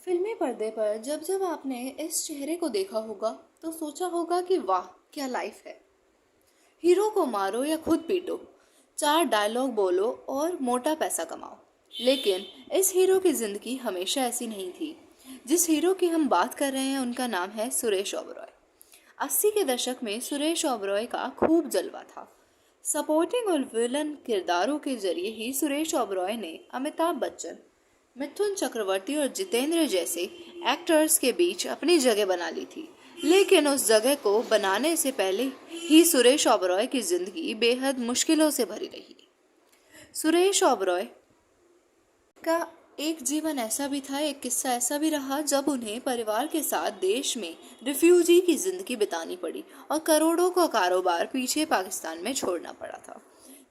फिल्मी पर्दे पर जब जब आपने इस चेहरे को देखा होगा तो सोचा होगा कि वाह क्या लाइफ है। हीरो को मारो या खुद पीटो, चार डायलॉग बोलो और मोटा पैसा कमाओ। लेकिन इस हीरो की जिंदगी हमेशा ऐसी नहीं थी। जिस हीरो की हम बात कर रहे हैं उनका नाम है सुरेश ओबरॉय। 80 के दशक में सुरेश ओबरॉय का खूब जलवा था। सपोर्टिंग और विलन किरदारों के जरिए ही सुरेश ओबरॉय ने अमिताभ बच्चन, मिथुन चक्रवर्ती और जितेंद्र जैसे एक्टर्स के बीच अपनी जगह बना ली थी। लेकिन उस जगह को बनाने से पहले ही सुरेश ओबरॉय की जिंदगी बेहद मुश्किलों से भरी रही। सुरेश ओबरॉय का एक जीवन ऐसा भी था, एक किस्सा ऐसा भी रहा जब उन्हें परिवार के साथ देश में रिफ्यूजी की जिंदगी बितानी पड़ी और करोड़ों का कारोबार पीछे पाकिस्तान में छोड़ना पड़ा था।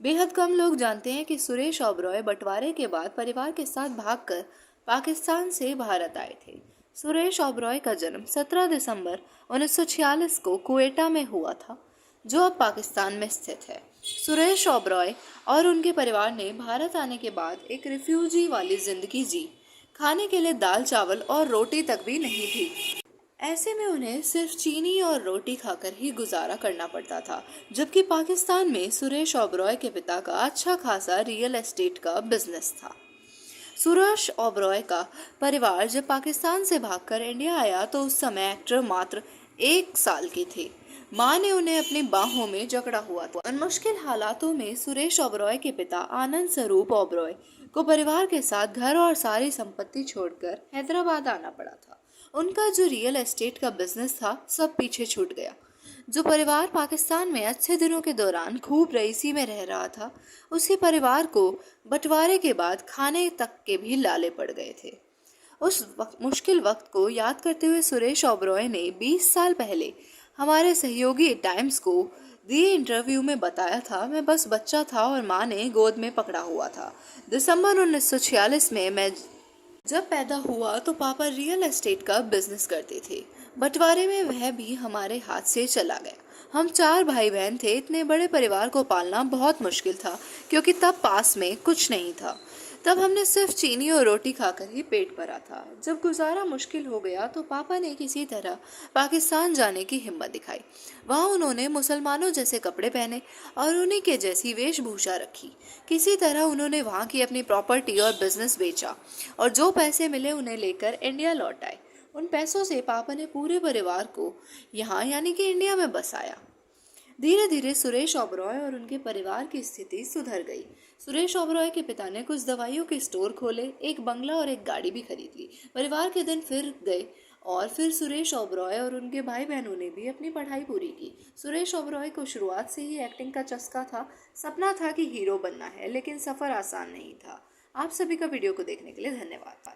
बेहद कम लोग जानते हैं कि सुरेश ओबरॉय बंटवारे के बाद परिवार के साथ भागकर पाकिस्तान से भारत आए थे। सुरेश ओबरॉय का जन्म 17 दिसंबर 1946 को क्वेटा में हुआ था, जो अब पाकिस्तान में स्थित है। सुरेश ओबरॉय और उनके परिवार ने भारत आने के बाद एक रिफ्यूजी वाली जिंदगी जी। खाने के लिए दाल चावल और रोटी तक भी नहीं थी। ऐसे में उन्हें सिर्फ चीनी और रोटी खाकर ही गुजारा करना पड़ता था। जबकि पाकिस्तान में सुरेश ओबरॉय के पिता का अच्छा खासा रियल एस्टेट का बिजनेस था। सुरेश ओबरॉय का परिवार जब पाकिस्तान से भागकर इंडिया आया तो उस समय एक्टर मात्र 1 साल के थे। मां ने उन्हें अपनी बाहों में जकड़ा हुआ था। उन मुश्किल हालातों में सुरेश ओबरॉय के पिता आनंद स्वरूप ओबरॉय को परिवार के साथ घर और सारी संपत्ति छोड़कर हैदराबाद आना पड़ा था। उनका जो रियल एस्टेट का बिजनेस था सब पीछे छूट गया। जो परिवार पाकिस्तान में अच्छे दिनों के दौरान खूब रईसी में रह रहा था, उसी परिवार को बंटवारे के बाद खाने तक के भी लाले पड़ गए थे। उस मुश्किल वक्त को याद करते हुए सुरेश ओबरॉय ने 20 साल पहले हमारे सहयोगी टाइम्स को दिए इंटरव्यू में बताया था, मैं बस बच्चा था और माँ ने गोद में पकड़ा हुआ था। दिसंबर 1946 में मैं जब पैदा हुआ तो पापा रियल एस्टेट का बिजनेस करते थे। बंटवारे में वह भी हमारे हाथ से चला गया। हम 4 भाई बहन थे। इतने बड़े परिवार को पालना बहुत मुश्किल था क्योंकि तब पास में कुछ नहीं था। तब हमने सिर्फ चीनी और रोटी खाकर ही पेट भरा था। जब गुजारा मुश्किल हो गया तो पापा ने किसी तरह पाकिस्तान जाने की हिम्मत दिखाई। वहाँ उन्होंने मुसलमानों जैसे कपड़े पहने और उन्हीं के जैसी वेशभूषा रखी। किसी तरह उन्होंने वहाँ की अपनी प्रॉपर्टी और बिजनेस बेचा और जो पैसे मिले उन्हें लेकर इंडिया लौट आए। उन पैसों से पापा ने पूरे परिवार को यहाँ यानी कि इंडिया में बसाया। धीरे धीरे सुरेश ओबरॉय और उनके परिवार की स्थिति सुधर गई। सुरेश ओबरॉय के पिता ने कुछ दवाइयों के स्टोर खोले, एक बंगला और एक गाड़ी भी खरीद ली। परिवार के दिन फिर गए और फिर सुरेश ओबरॉय और उनके भाई बहनों ने भी अपनी पढ़ाई पूरी की। सुरेश ओबरॉय को शुरुआत से ही एक्टिंग का चस्का था। सपना था कि हीरो बनना है, लेकिन सफर आसान नहीं था। आप सभी का वीडियो को देखने के लिए धन्यवाद।